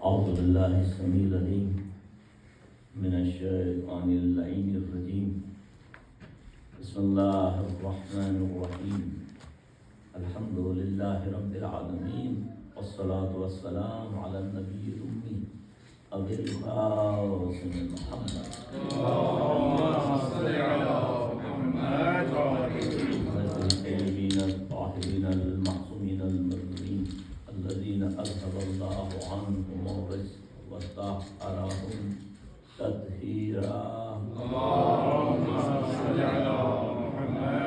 أعوذ بالله السميع العليم من الشيطان اللعين الرجيم بسم الله الرحمن الرحيم الحمد لله رب العالمين والصلاة والسلام على النبي الأمي أبي القاسم محمد اللهم صل على محمد الطيبين الطاهرين المعصومين المظلومين الذين أذهب الله عنهم الرجس وطهرهم تطهيرا اللهم صل على محمد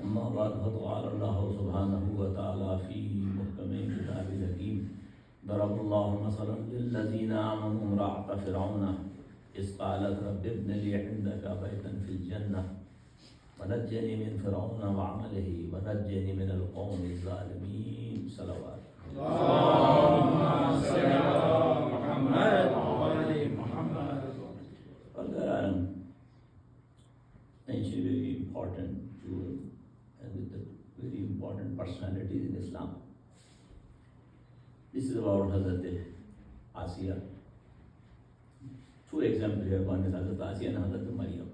أما بعد فقال الله سبحانه وتعالى في محكم كتاب الحكيم ضرب الله مثلا للذين آمنوا امرأة فرعون إذ قالت رب ابن لي عندك بيتا في الجنة ونجني من فرعون وعمله ونجني من القوم الظالمين صلوات اللهم صل على محمد وعلى محمد. Well, there are actually very important jewel and with the very important personalities in Islam. This is about Hazrat Asiya. Two examples here, one is Hazrat Asiya and Hazrat Maryam.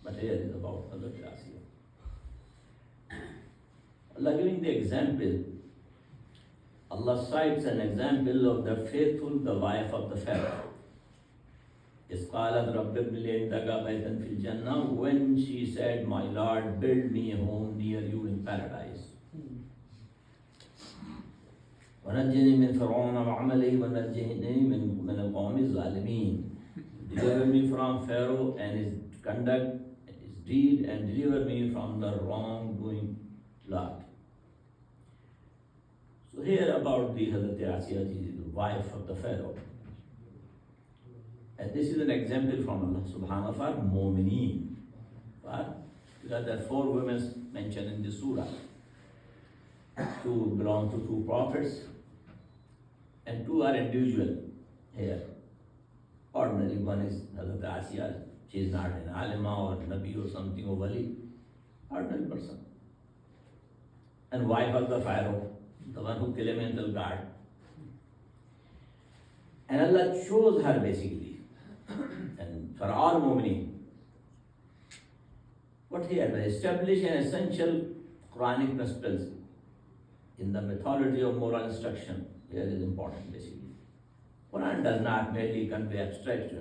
But here is about Hazrat Asiya. Allah giving the example, Allah cites an example of the faithful, the wife of the Pharaoh. إِذْ قَالَتْ رَبِّ ابْنِ لِي عِندَكَ بَيْتًا فِي الْجَنَّةِ, when she said, my Lord, build me a home near you in paradise. وَنَجِّنِي مِنْ فِرْعَوْنَ وَعَمَلِهِ وَنَجِّنِي مِنَ الْقَوْمِ الظَّالِمِينَ. Deliver me from Pharaoh and his conduct, his deed, and deliver me from the wrongdoing lot. So here about the Hazrat Asiya, the wife of the Pharaoh. And this is an example from Allah subhanahu wa ta'ala for mu'mineen. Because there are four women mentioned in this surah. Two belong to two prophets and two are individual here. Ordinary one is Hazrat Asiya. She is not an alima or nabi or something or wali. Ordinary person. And wife of the Pharaoh, the one who killed him in the guard. And Allah chose her basically. And for all mu'mineen. What here? To establish an essential Quranic principles in the methodology of moral instruction. Here is important basically. Quran does not merely convey abstract,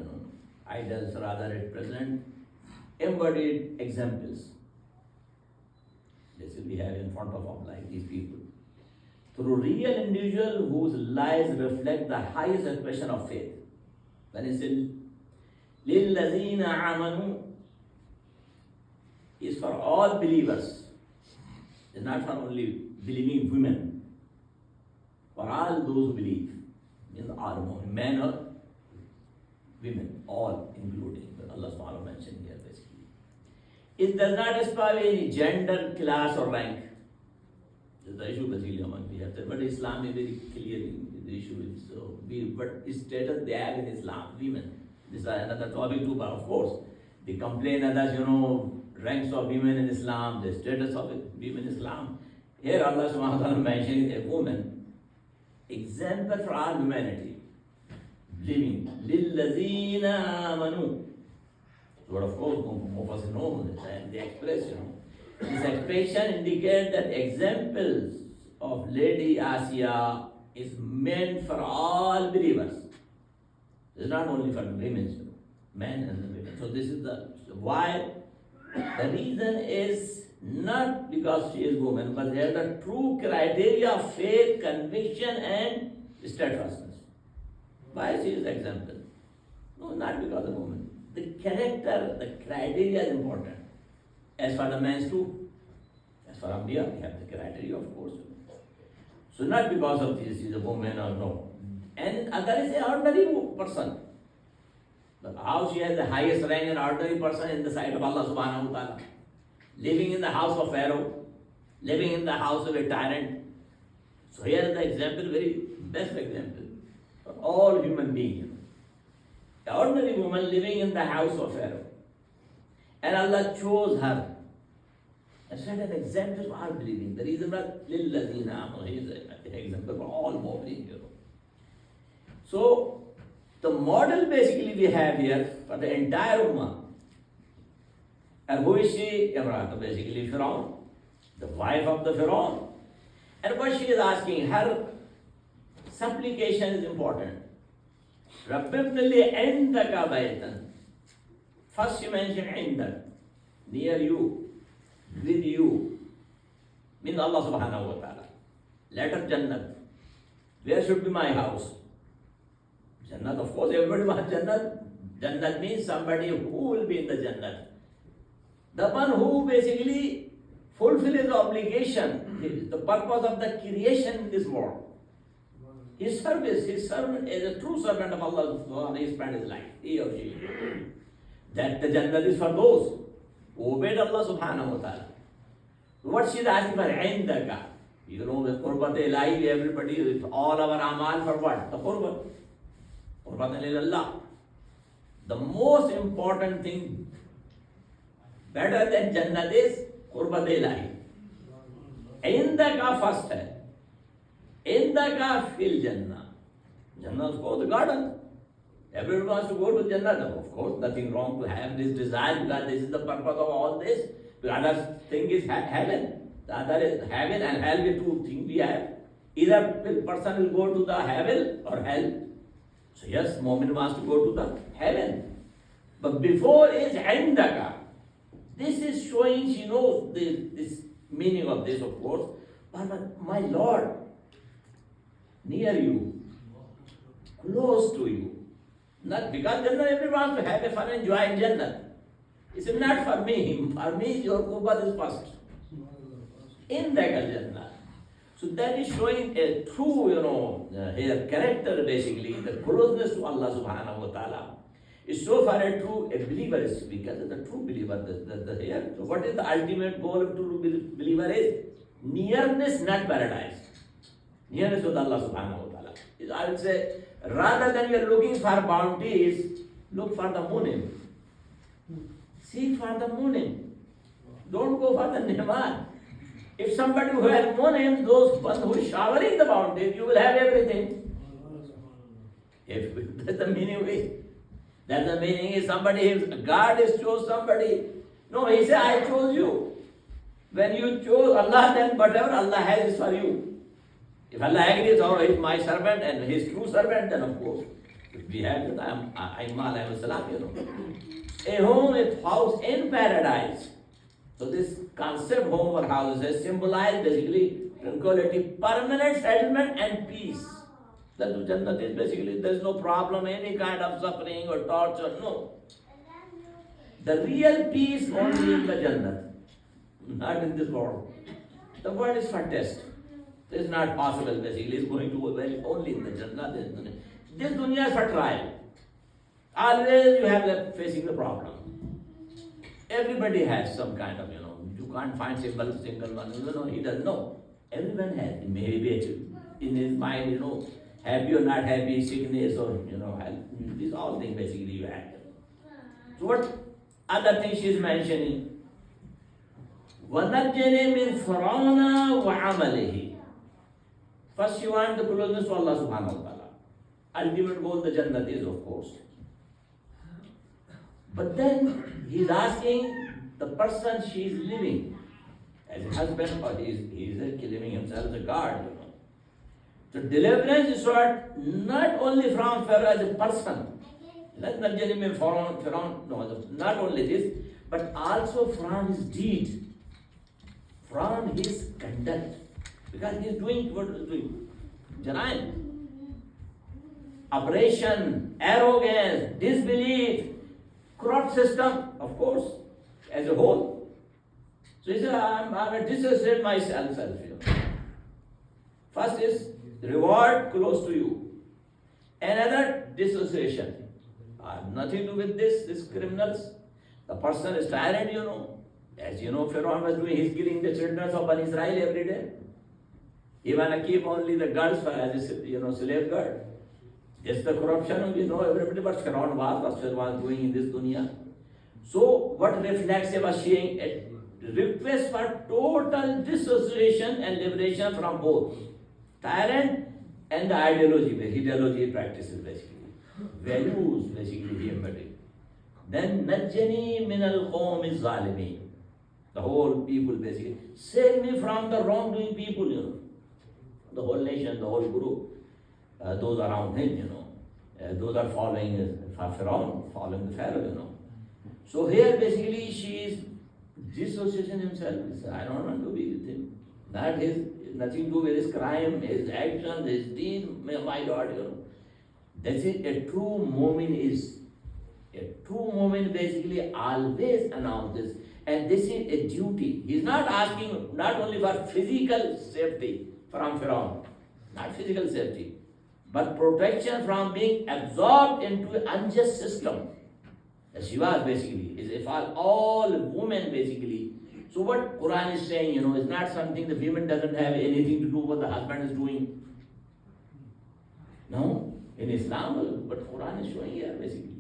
ideals, rather it presents embodied examples. This we have in front of us, like these people. Through real individual whose lives reflect the highest expression of faith. When it says, لِلَّذِينَ آمَنُوا, is for all believers. It's not for only believing women. For all those who believe. In the all men or women, all including. Allah subhanahu wa ta'ala mentioned here basically. It does not specify any gender, class or rank. This is the issue basically among the others. But Islam is very clear in the issue. So what status they have in Islam, women. This is another topic too, but of course, they complain others, ranks of women in Islam, the status of women in Islam. Here Allah subhanahu wa ta'ala mentioning a woman, example for all humanity, living. لِلَّذِينَ آمَنُوا. So of course, most of us know this, and they express, This expression indicates that examples of Lady Asiya is meant for all believers. It's not only for the women, men and the women. So this is why. The reason is not because she is woman, but they have the true criteria of faith, conviction, and steadfastness. Why she is example? No, not because of woman. The character, the criteria is important. As for the men too, as for Ambiya, we have the criteria, of course. So not because of this is a woman or no. And other is an ordinary person. But how she has the highest rank, an ordinary person in the sight of Allah subhanahu wa ta'ala. Living in the house of Pharaoh, living in the house of a tyrant. So here is the example, very best example for all human beings. The ordinary woman living in the house of Pharaoh. And Allah chose her and set an example for all believing. The reason that لِلَّذِينَ آمَنُوا is an example for all mu'mineen. So, the model basically we have here for the entire Ummah. And who is she? Imran, basically Firaun, the wife of the Firaun. And what she is asking, her supplication is important. Rabbi ibn li indaka baytan. First she mentioned indak, near you, with you, means Allah subhanahu wa ta'ala. Later Jannat. Where should be my house? Jannat, of course, everybody wants Jannat. Jannat means somebody who will be in the Jannat. The one who basically fulfills his obligation, the purpose of the creation in this world. His service, his servant is a true servant of Allah, he spent his life, he or she. That the Jannat is for those who obeyed Allah subhanahu wa ta'ala. What she is asking for, indaka. You know, with Qurbat Ilahi, everybody, with all our amal for what? The Qurbat. Qurbat Allah. The most important thing, better than Jannat is Qurbat Ilahi. Indaka first hai. Indaka fil Jannah. Jannah is called the garden. Everyone wants to go to Jannah. Of course, nothing wrong to have this desire because this is the purpose of all this. The other thing is heaven. The other is heaven and hell, the two things we have. Either the person will go to the heaven or hell. So yes, Mu'min wants to go to the heaven. But before is indaka. This is showing she knows this meaning of this, of course. But my Lord, near you, close to you. Not because Jannah everyone wants to have a fun and enjoy in Jannah. It's not for me. For me, your Qurbat is first. In that Jannah. So that is showing a true, her character basically, the closeness to Allah subhanahu wa ta'ala. Is so far a true a believer is because the true believer the here. So what is the ultimate goal of true believer is nearness, not paradise. Nearness with Allah subhanahu wa ta'ala. I would say rather than you are looking for bounties, look for the munim. Seek for the munim. Don't go for the ni'man. If somebody who has munim, those one who is showering the bounties, you will have everything. If that's the meaning is. That's the meaning is somebody, God has chose somebody. No, he said, I chose you. When you chose Allah, then whatever Allah has is for you. If Allah agrees, oh, he is my servant and his true servant, then of course, if we have that, I am salam, A home, a house in paradise. So this concept home or house is symbolized basically tranquility, permanent settlement and peace. That Jannat is basically, there is no problem, any kind of suffering or torture, no. The real peace only in the Jannat, not in this world. The world is for test. It is not possible basically, it's going to go well only in the Jannah. This dunya is for trial. Always you have facing the problem. Everybody has some kind of, you can't find single one, he doesn't know. Everyone has, maybe in his mind, happy or not happy, sickness or, health. These all things basically you have. So what other thing she is mentioning? وَنَجَّنِي مِنْ فِرْعَوْنَ وَعَمَلِهِ. First she wants the closeness to Allah subhanahu wa ta'ala. Ultimate goal the Jannat is, of course. But then he is asking the person she is living as a husband, or he is killing himself as a guard. So deliverance is what not only from Pharaoh as a person, not only this, but also from his deed, from his conduct. Because he is doing what he is doing. Jaraim, aberration, arrogance, disbelief, corrupt system, of course, as a whole. So he said, I'm going to dissociate myself. First is reward close to you. Another dissociation. I have nothing to do with these criminals. The person is tyrant, As Pharaoh was doing, he's killing the children of Israel every day. He want to keep only the girls for as a slave girl. It's the corruption, everybody, but Pharaoh was doing in this dunya. So what reflects he was saying? A request for total dissociation and liberation from both tyrant and the ideology practices basically. Values basically he embodied. Then Najjani min al-qawmi zalimin. The whole people basically. Save me from the wrongdoing people, The whole nation, the whole group, those around him, those are following Pharaoh, following the Pharaoh, So here basically she is dissociating himself. He says, I don't want to be with him. That is nothing to do with his crime, his action, his deed, my God, That's it. A true moment basically always announces this. And this is a duty. He's not asking not only for physical safety from Pharaoh, not physical safety, but protection from being absorbed into an unjust system. As she was basically, is for all women basically. So what Quran is saying, is not something the women doesn't have anything to do with what the husband is doing. No, in Islam, what Quran is showing here basically.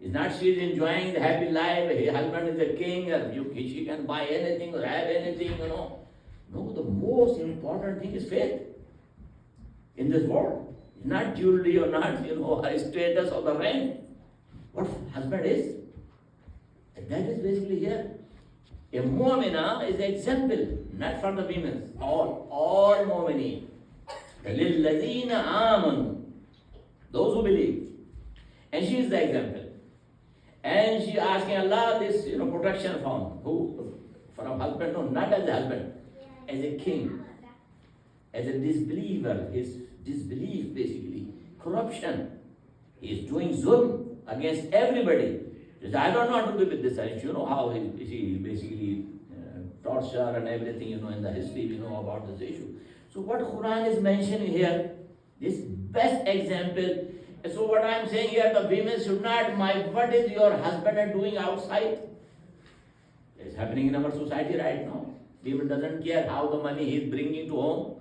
It's not she is enjoying the happy life, her husband is a king, she can buy anything or have anything, No, the most important thing is faith in this world. It's not jewelry or not, her status or the rank. What husband is. And that is basically here. A mu'mina is an example, not for the women, all mu'mini. لِلَّذِينَ آمَنُوا, those who believe. And she is the example. And she asking Allah this, protection from who? From husband? No, not as a husband, as a king, as a disbeliever. His disbelief basically, corruption. He is doing zulm against everybody. He says, I don't want to be with this. How he basically torture and everything, in the history, about this issue. So what Quran is mentioning here, this best example. So what I am saying here, the women should not mind what is your husband doing outside. It's happening in our society right now. People doesn't care how the money he is bringing to home.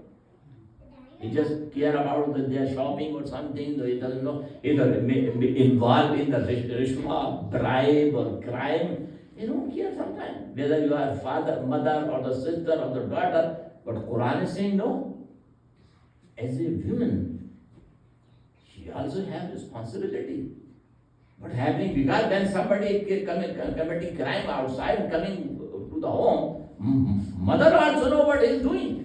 He just care about their shopping or something. He doesn't know either involved in the rishwa, bribe or crime. They don't care sometimes whether you are father, mother or the sister or the daughter. But Quran is saying no. As a woman, she also has responsibility. What happening? Because when somebody committing crime outside and coming to the home, mother also know what he is doing.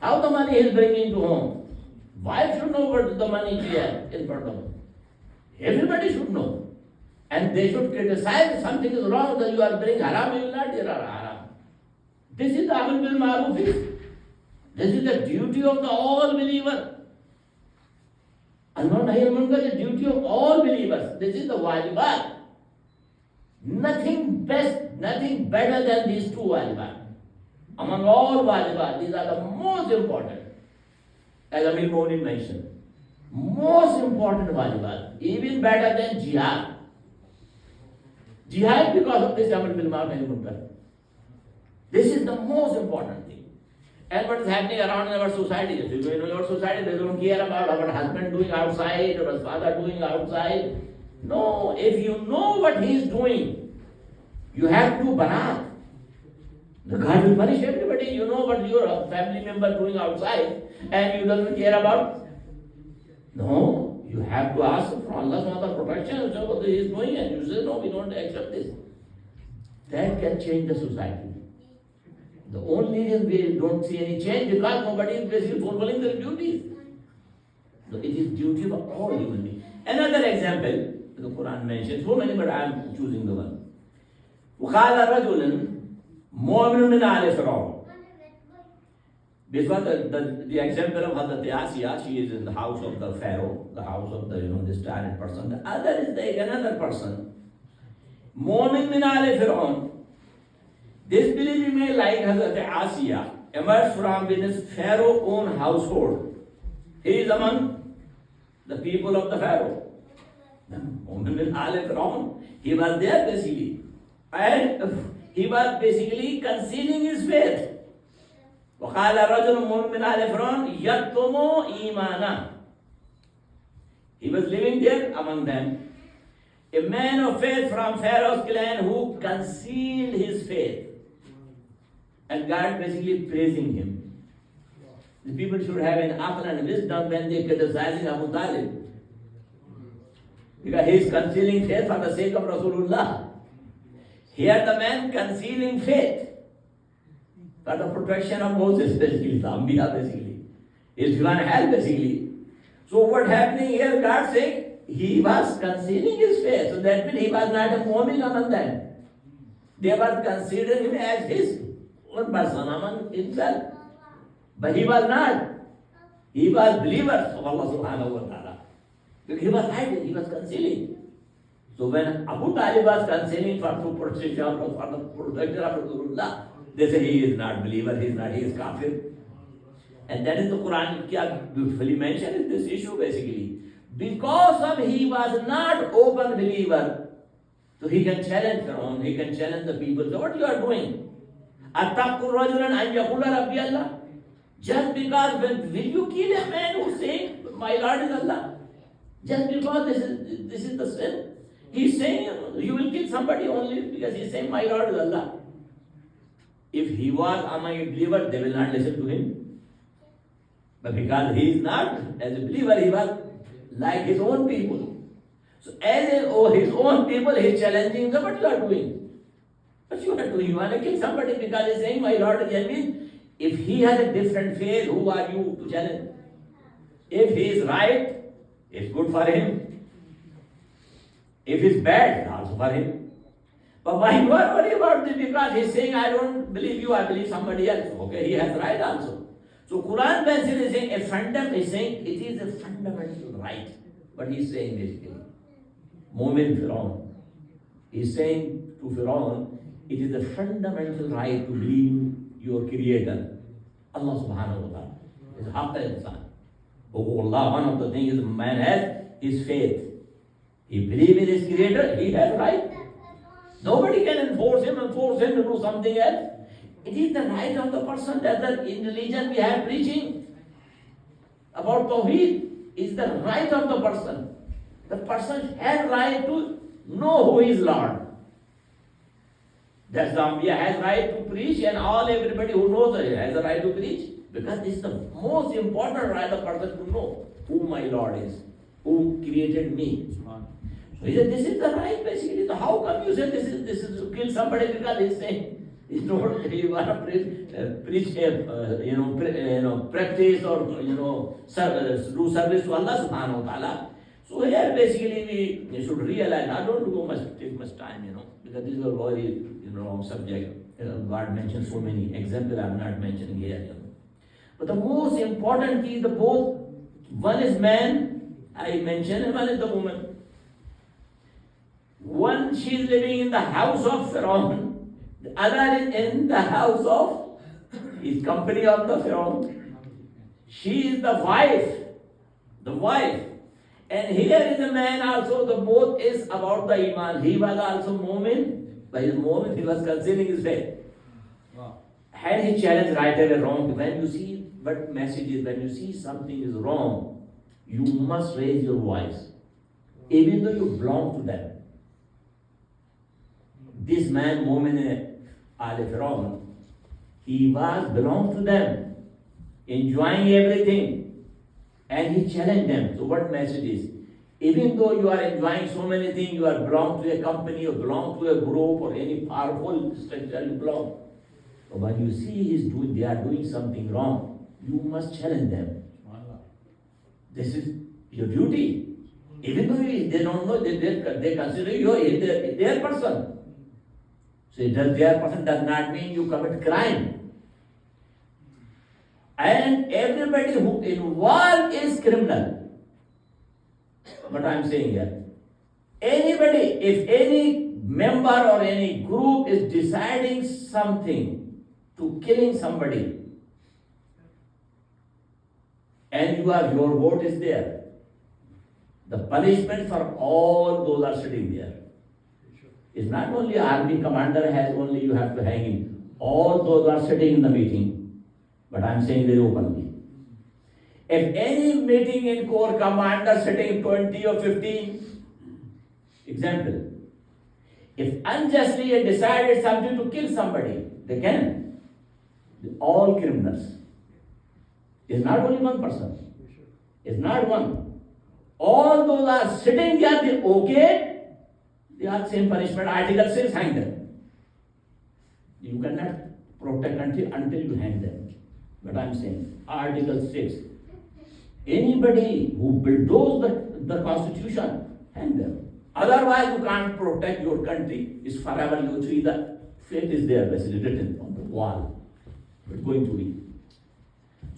How the money he is bringing to home. Wife should know what the money she has in front of him. Everybody should know. And they should criticize if something is wrong, that you are bringing haram, you will not hear haram. This is the Amr bil Ma'ruf. This is the duty of the all believer. Al-Nahy al-Munkar is the duty of all believers. This is the wajibat. Nothing best, nothing better than these two wajibat. Among all wajibat, these are the most important. As Amir Monin mentioned, most important wajibat, even better than jihad. Jihad because of this Amr bil Ma'ruf Nahy al-Munkar. This is the most important thing. And what is happening around in our society? In our society, they don't care about our husband doing outside or his father doing outside. No, if you know what he is doing, you have to do barat. The God will punish everybody. You know what your family member doing outside and you don't care about. No, you have to ask for Allah's protection. So what he is doing and you say, no, we don't accept this. That can change the society. The only reason we don't see any change because nobody is basically fulfilling their duties. So it is duty of all human beings. Another example, the Quran mentions so many, but I am choosing the one. وَقَالَ رَجُلٌ مُؤْمِنٌ مِنْ آلِ فِرْعَوْنَ. This was the example of Hazrat Asiya. She is in the house of the Pharaoh, the house of the this tyrant person. The other is another person. مُؤْمِنٌ مِنْ آلِ فِرْعَوْنَ. This belief may, like Hazrat Asiya, emerged from within Pharaoh's own household. He is among the people of the Pharaoh. He was there basically. And he was basically concealing his faith. وَقَالَ رَجُلٌ مُؤْمِنٌ مِنْ آلِ فِرْعَوْنَ يَكْتُمُ إِيمَانَهُ. He was living there among them. A man of faith from Pharaoh's clan who concealed his faith. And God basically praising him. The people should have an aql and wisdom when they criticizing Abu Talib. Because he is concealing faith for the sake of Rasulullah. Here the man concealing faith for the protection of Moses, basically, the Anbiya, basically. His divine help, basically. So what happening here, God saying, he was concealing his faith. So that means he was not a mu'min among them. They were considering him as his own person among himself. But he was not. He was believer of Allah subhanahu wa ta'ala. Because he was hiding, he was concealing. So when Abu Talib was concealing for the protection of Rasulullah, they say he is not believer, he is kafir. And that is the Quran beautifully mentioned in this issue basically. Because of he was not open believer, so he can challenge Fir'aun, he can challenge the people. So what you are doing? Attaqur rajulan an yaqula rabbi Allah. Just because will you kill a man who is saying my Lord is Allah? Just because this is the sin. He is saying you will kill somebody only because he is saying my Lord is Allah. If he was among a believer, they will not listen to him. But because he is not, as a believer, he was like his own people. So as his own people, he is challenging them, what you are doing? What you are doing? You want to kill somebody because he is saying my Lord is Allah. If he has a different faith, who are you to challenge? If he is right, it's good for him. If it's bad, also for him. But why you are worried about this? Because he's saying, I don't believe you, I believe somebody else. Okay, he has right also. So Quran Pencil is saying it is a fundamental right. What he's saying basically. Mu'min Fir'aun. He's saying to Fir'aun, it is a fundamental right to believe your creator. Allah subhanahu wa ta'ala. It's a haqq al-insan. Allah, one of the things is man has is faith. He believes in his creator, he has right. Nobody can enforce him to do something else. It is the right of the person that in religion we have preaching about Tawheed. Is the right of the person. The person has right to know who is Lord. That's the Anbiya has right to preach, and everybody who knows it has a right to preach. Because this is the most important right of the person to know who my Lord is, who created me. So he said, this is the right basically. So how come you say this is to kill somebody because he's saying he's not he want to preach practice or do service to Allah subhanahu wa ta'ala. So here basically we should realize, I don't take much time, because this is a very long subject. God mentioned so many examples I'm not mentioning here. But the most important key, one is man, I mentioned, and one is the woman. One, she is living in the house of Fir'aun. The other is in the house of his company of the Fir'aun. She is the wife. And here is a man also, the both is about the Iman. He was also Mu'min. By his Mu'min, he was concealing his faith. And he challenged right and wrong. When you see what message is, when you see something is wrong, you must raise your voice. Even though you belong to them. This man, Mu'min al-Fir'aun, he belonged to them, enjoying everything. And he challenged them. So what message is? Even though you are enjoying so many things, you are belong to a company, or belong to a group, or any powerful structure you belong. But when you see they are doing something wrong, you must challenge them. This is your duty. Even though they don't know, they consider you their person. So their person does not mean you commit crime. And everybody who involved is criminal. What I am saying here. Anybody, if any member or any group is deciding something to killing somebody, and your vote is there, the punishment for all those are sitting there. It's not only army commander has only you have to hang him. All those are sitting in the meeting. But I am saying very openly. If any meeting in Corps commander sitting 20 or 15, example, if unjustly they decided something to kill somebody, they can. All criminals. It's not only one person. It's not one. All those are sitting there, they okay, they are same punishment. Article 6, hang them. You cannot protect until you hang them. But I'm saying, Article 6, anybody who bulldoze the constitution, hang them. Otherwise, you can't protect your country. It's forever. You see the fate is there, basically written on the wall. It's going to be.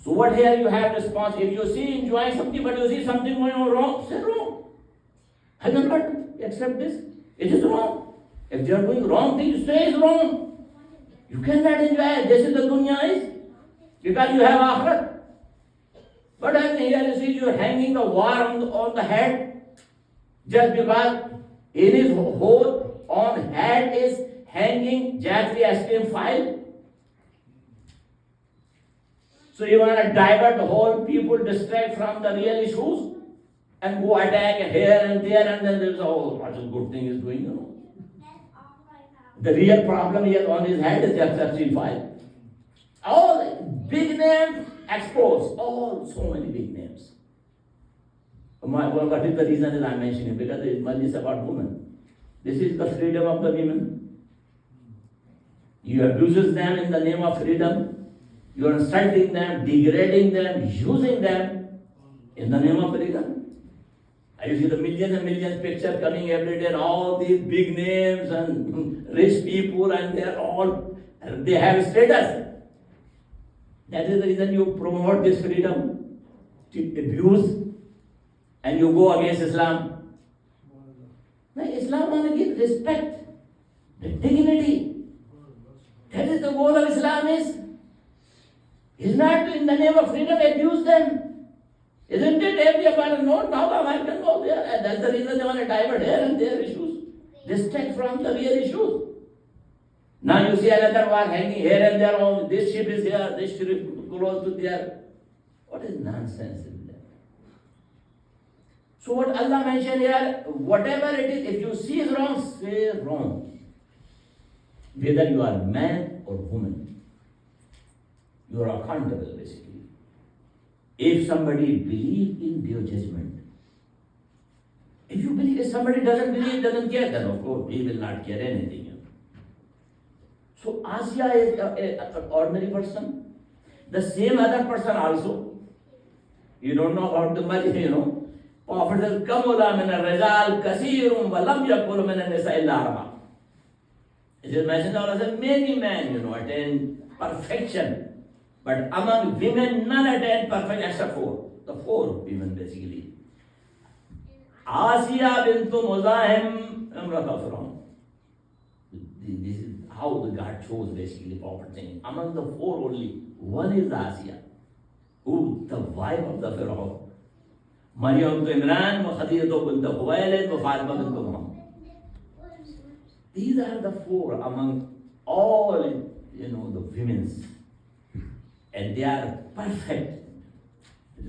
So what here you have response? If you see enjoying something, but you see something going on wrong, say wrong. I cannot accept this. It is wrong. If they are doing wrong things, say it's wrong. You cannot enjoy it. This is the dunya is. Because you have akhirat. But I think here you see you hanging the war on the head. Just because in his whole on head is hanging Jeffrey Epstein file. So you want to divert the whole people, distract from the real issues and go attack here and there, and then there's what a good thing is doing, you know. The real problem he has on his head is Jeffrey Epstein file. All big names exposed, all so many big names. What is the reason that I'm mentioning? Because it's Majlis about women. This is the freedom of the women. You abuse them in the name of freedom. You are insulting them, degrading them, using them in the name of freedom. You see the millions and millions pictures coming every day, and all these big names and rich people, and they have status. That is the reason you promote this freedom to abuse. And you go against Islam. Now, Islam want to give respect, the dignity. That is the goal of Islam is. It's not to, in the name of freedom, abuse them. Isn't it? Everybody knows now the American goes there. And that's the reason they want to divert here and there issues. Distract from the real issues. Now you see another war hanging here and there. Oh, this ship is here, this ship is close to there. What is nonsense? So what Allah mentioned here, whatever it is, if you see is wrong, say wrong. Whether you are man or woman, you are accountable basically. If somebody believes in your judgment, if you believe, if somebody doesn't believe, doesn't care, then of course he will not care anything. You know. So Asiya is an ordinary person. The same other person also. You don't know about the Majlis, you know. Prophet says, Kamula min al-rizal kasirum wa lam yakul min al-nisa illa arba. It is mentioned that many men, attain perfection. But among women, none attain perfection except four. The four women basically. Asiya bintu Muzahim imrata Firaun. This is how the God chose basically Prophet saying. Among the four only, one is Asiya, who the wife of the Firaun. Maryam to Imran, Khadija to Bint Khuwailid, Fatima bint Muhammad. These are the four among all, the women's. And they are perfect.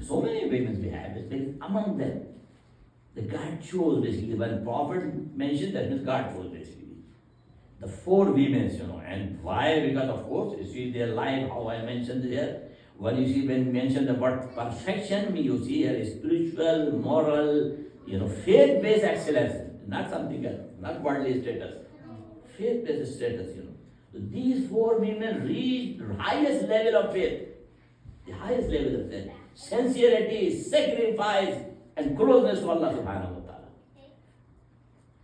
So many women we have, among them. The God chose basically, when Prophet mentioned that means God chose basically. The four women, and why? Because of course, you see their life, how I mentioned here. When you see, when mentioned the word perfection, you see here spiritual, moral, faith-based excellence, not something else, not worldly status, faith-based status, So these four women reached the highest level of faith, the highest level of faith, sincerity, sacrifice, and closeness to Allah subhanahu wa ta'ala.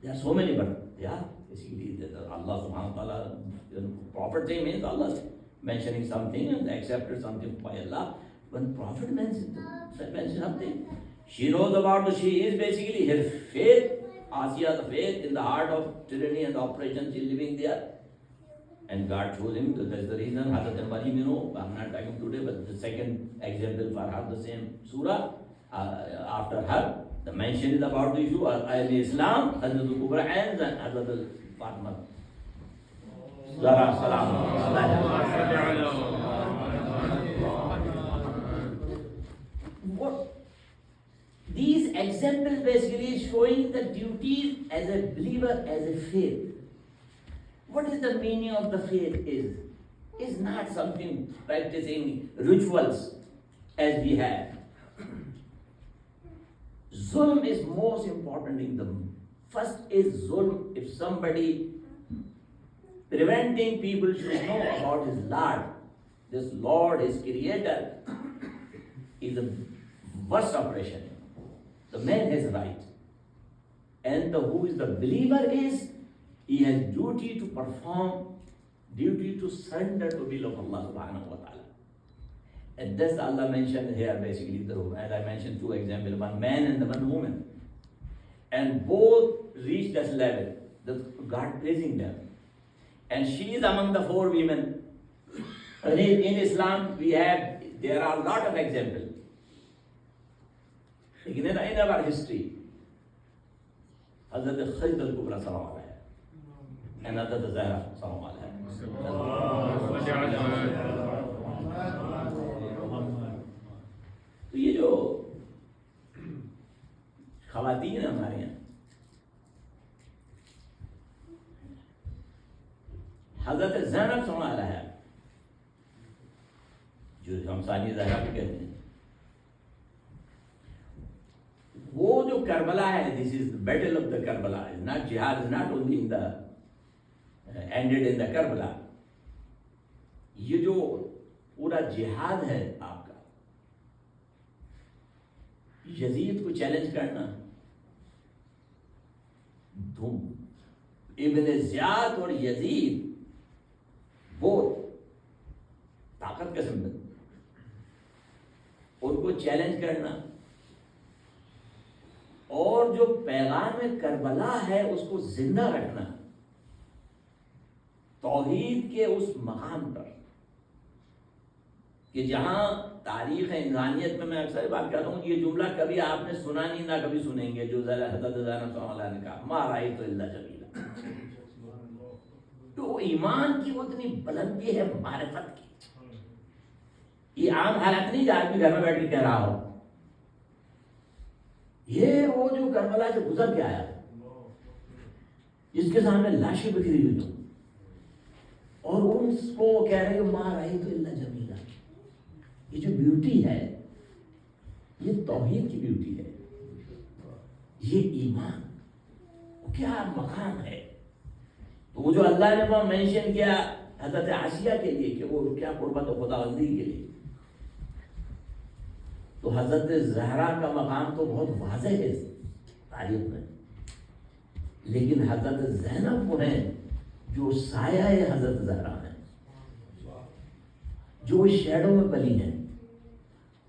There are so many, but basically Allah subhanahu wa ta'ala, Prophet saying means Allah mentioning something and accepted something by Allah. When Prophet mentioned something, she knows about she is basically her faith, Asiya, the faith in the heart of tyranny and operation, she living there. And God chose him, that's the reason, Hazrat Maryam, I'm not talking today, but the second example for her, the same surah, after her, the mention is about the issue, Al-Islam, Hazrat Kubra and Hazrat Fatima. What these examples basically showing the duties as a believer, as a faith. What is the meaning of the faith is not something practicing rituals as we have. Zulm is most important in them. First is zulm. If somebody preventing people should know about his Lord, this Lord, his Creator, is the worst operation. The man has right. And who is the believer is, he has duty to perform, duty to surrender to will of Allah subhanahu wa ta'ala. And thus Allah mentioned here basically, as I mentioned two examples, one man and one woman. And both reached this level, God praising them. And she is among the four women. And in Islam, there are a lot of examples. In our history, Hazrat Khadija al-Kubra sallallahu alayhi and Hazrat Zahra sallallahu alayhi. تو یہ جو خواتین ہیں ہمارے یہاں، حضرت زینب صلی اللہ علیہ جو ہم ثانی زہرا بھی کہتے ہیں، وہ جو کربلا ہے، this is battle of the Karbala, not جہاد، not only in the ended in the Karbala. یہ جو پورا جہاد ہے آپ کا، یزید کو چیلنج کرنا، ابن زیاد اور یزید وہ طاقت قسم میں، ان کو چیلنج کرنا، اور جو پیغام کربلا ہے اس کو زندہ رکھنا توحید کے اس مقام پر، کہ جہاں تاریخ انسانیت میں اکثر بات کرتا ہوں، یہ جملہ کبھی آپ نے سنا نہیں، نہ کبھی سنیں گے، جو حضرت زینب صلی اللہ علیہ نے کہا ما رأیت الا جمیلا. تو ایمان کی وہ اتنی بلندی ہے معرفت کی، یہ عام حالت نہیں جو آدمی گھر میں بیٹھ کے کہہ رہا ہو. یہ وہ جو کربلا سے گزر کے آیا، جس کے سامنے لاشیں بکھری ہوئی ہوں، اور ان کو کہہ رہے کہ ما رأیت الا جمیلا. یہ جو بیوٹی ہے، یہ توحید کی بیوٹی ہے، یہ ایمان کیا مقام ہے. تو وہ جو اللہ نے وہاں مینشن کیا حضرت عائشہ کے لیے کہ وہ کیا قربت و خداوندی کے لیے، تو حضرت زہرا کا مقام تو بہت واضح ہے تاریخ میں، لیکن حضرت زینب وہ ہیں جو سایہ حضرت زہرا ہیں، جو شیڈو میں پلی ہیں،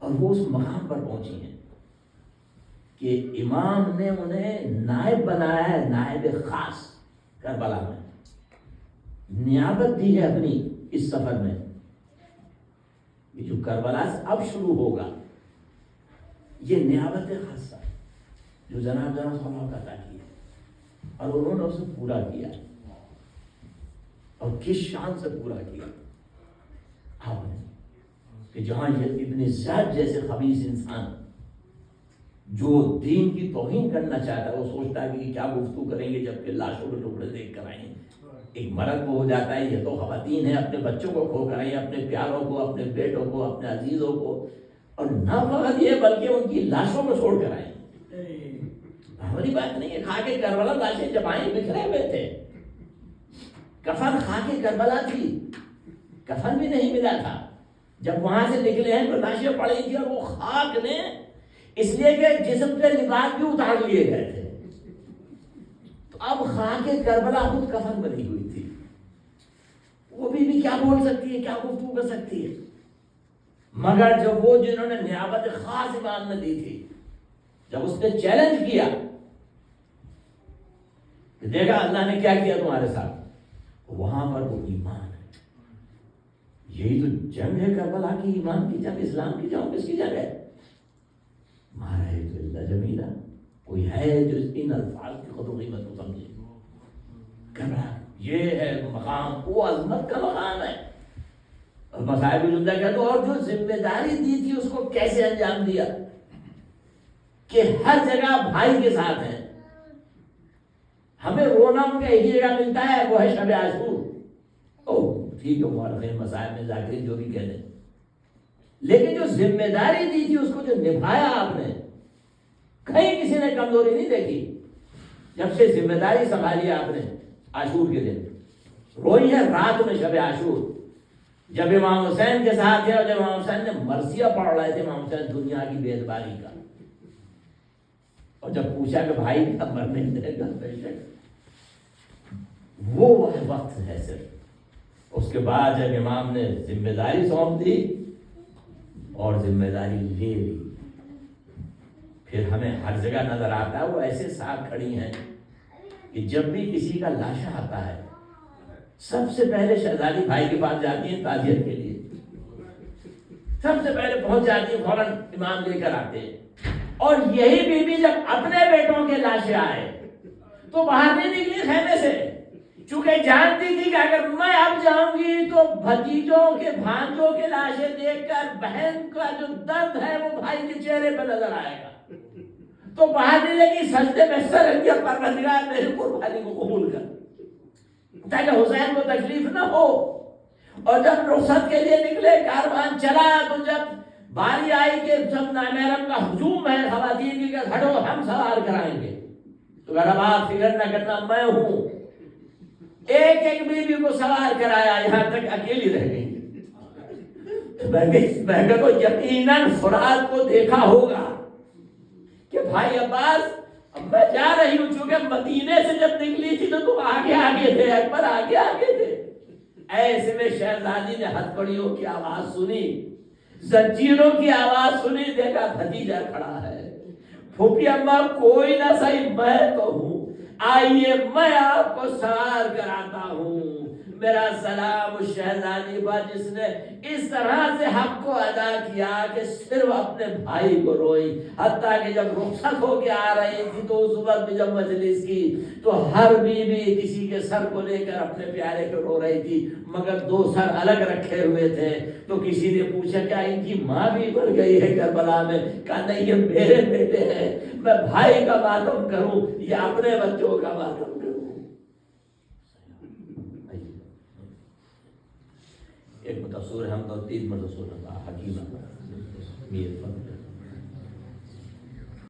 اور وہ اس مقام پر پہنچی ہیں کہ امام نے انہیں نائب بنایا ہے، نائب خاص کربلا میں، نیابت دی ہے اپنی اس سفر میں. یہ جو کربلا سے اب شروع ہوگا، یہ نیابت خاصہ جو جناب صلی اللہ علیہ عطا کی ہے، اور انہوں نے اسے پورا کیا، اور کس شان سے پورا کیا. آپ نے کہ جہاں یہ ابن زیاد جیسے خبیث انسان جو دین کی توہین کرنا چاہتا ہے، وہ سوچتا ہے کہ کیا گفتگو کریں گے جبکہ لاشوں کے ٹکڑے دیکھ کر آئیں. ایک مرد کو ہو جاتا ہے یہ تو خواتین ہیں، اپنے بچوں کو کھو کر آئیں، اپنے پیاروں کو، اپنے بیٹوں کو، اپنے عزیزوں کو، اور نہ فقط یہ بلکہ ان کی لاشوں کو چھوڑ کر آئیں. ہماری بات نہیں ہے، کھا کے کربلا لاشیں جمائیں بکھرے ہوئے تھے، کفن کھا کے کربلا تھی، کفن بھی نہیں ملا تھا. جب وہاں سے نکلے ہیں تو لاشیں پڑی تھی، اور وہ خاک نے اس لیے کہ جسم سے لباس بھی اتار لیے گئے تھے، تو اب خاک کربلا خود کفن بنی ہوئی تھی. وہ بھی کیا بول سکتی ہے، کیا گفتگو کر سکتی ہے، مگر جب وہ جنہوں نے نیابت خاص امام نے دی تھی، جب اس نے چیلنج کیا کہ دیکھا اللہ نے کیا کیا تمہارے ساتھ، وہاں پر وہ ایمان ہے. یہی تو جنگ ہے کربلا کی، ایمان کی جنگ، اسلام کی جنگ. کس کی جنگ ہے؟ مارا ہے تو اللہ جمیلہ. کوئی ہے جو ان الفاظ کی قدر و قیمت کو سمجھے؟ کربلا یہ ہے مقام، وہ عظمت کا مقام ہے. اور مصائب الجدہ کہتے ہیں، اور جو ذمہ داری دی تھی اس کو کیسے انجام دیا کہ ہر جگہ بھائی کے ساتھ ہیں. ہمیں رونا ان کا ایک ہی جگہ ملتا ہے، وہ ہے شب عاشور. ٹھیک ہے، مورخین مصائب میں ذاکرین جو بھی کہہ دیں، لیکن جو ذمہ داری دی تھی اس کو جو نبھایا آپ نے، کہیں کسی نے کمزوری نہیں دیکھی. جب سے ذمہ داری سنبھالی آپ نے، عاشور کے دن روئی ہے رات میں شب عاشور، جب امام حسین کے ساتھ تھے اور جب امام حسین نے مرثیہ پڑھ رہے تھے امام حسین دنیا کی بے اعتباری کا، اور جب پوچھا کہ بھائی کا مرنے دے گا، وہ وقت ہے صرف. اس کے بعد جب امام نے ذمہ داری سونپ دی اور ذمہ داری لے لی، پھر ہمیں ہر جگہ نظر آتا ہے وہ ایسے ساتھ کھڑی ہیں کہ جب بھی کسی کا لاشا آتا ہے سب سے پہلے شہزادی بھائی کے پاس جاتی ہیں تعزیت کے لیے، سب سے پہلے پہنچ جاتی ہیں، فوراً امام لے کر آتے ہیں. اور یہی بیوی جب اپنے بیٹوں کے لاشیں آئے تو باہر نہیں نکلی خیمے سے، چونکہ جانتی تھی کہ اگر میں اب جاؤں گی تو بھتیجوں کے بھانجوں کے لاشیں دیکھ کر بہن کا جو درد ہے وہ بھائی کے چہرے پہ نظر آئے گا، تو باہر نہیں لگی، سجدے میں سر رکھ دیا، پروردگار میری قربانی کو قبول کر، تاکہ حسین کو تکلیف نہ ہو. اور جب رخصت کے لیے نکلے، کاروان چلا، تو جب باری آئی کہ سب نامحرم کا ہجوم ہے خواتین کی کہ ہٹو ہم سوار کرائیں گے، تو اگر اب آپ فکر نہ کرنا میں ہوں، ایک ایک بیوی کو سوار کرایا، یہاں تک اکیلی رہ گئی. میں کہ تو یقیناً فرات کو دیکھا ہوگا کہ بھائی عباس اب میں جا رہی ہوں، چونکہ مدینے سے جب نکلی تھی تو تم آگے آگے تھے، اکبر آگے آگے تھے. ایسے میں شہزادی نے ہتھکڑیوں کی آواز سنی، زنجیروں کی آواز سنی، دیکھا بھتیجا کھڑا ہے. پھوپھی اماں کوئی نہ صحیح میں تو ہوں، آئیے میں آپ کو سوار کراتا ہوں. میرا سلام اس شہزادی پر جس نے اس طرح سے حق کو ادا کیا کہ صرف اپنے بھائی کو روئی. حتیٰ کہ جب رخصت ہو کے آ رہی تھی تو اس وقت بھی جب مجلس کی تو ہر بیوی کسی کے سر کو لے کر اپنے پیارے کو رو رہی تھی، مگر دو سر الگ رکھے ہوئے تھے. تو کسی نے پوچھا کیا ان کی ماں بھی مر گئی ہے کربلا میں؟ کہا نہیں، یہ میرے بیٹے ہیں، میں بھائی کا ماتم کروں یا اپنے بچوں کا ماتم کروں. ایک متصور ہم تو 3 متصور حکیمہ میرفضل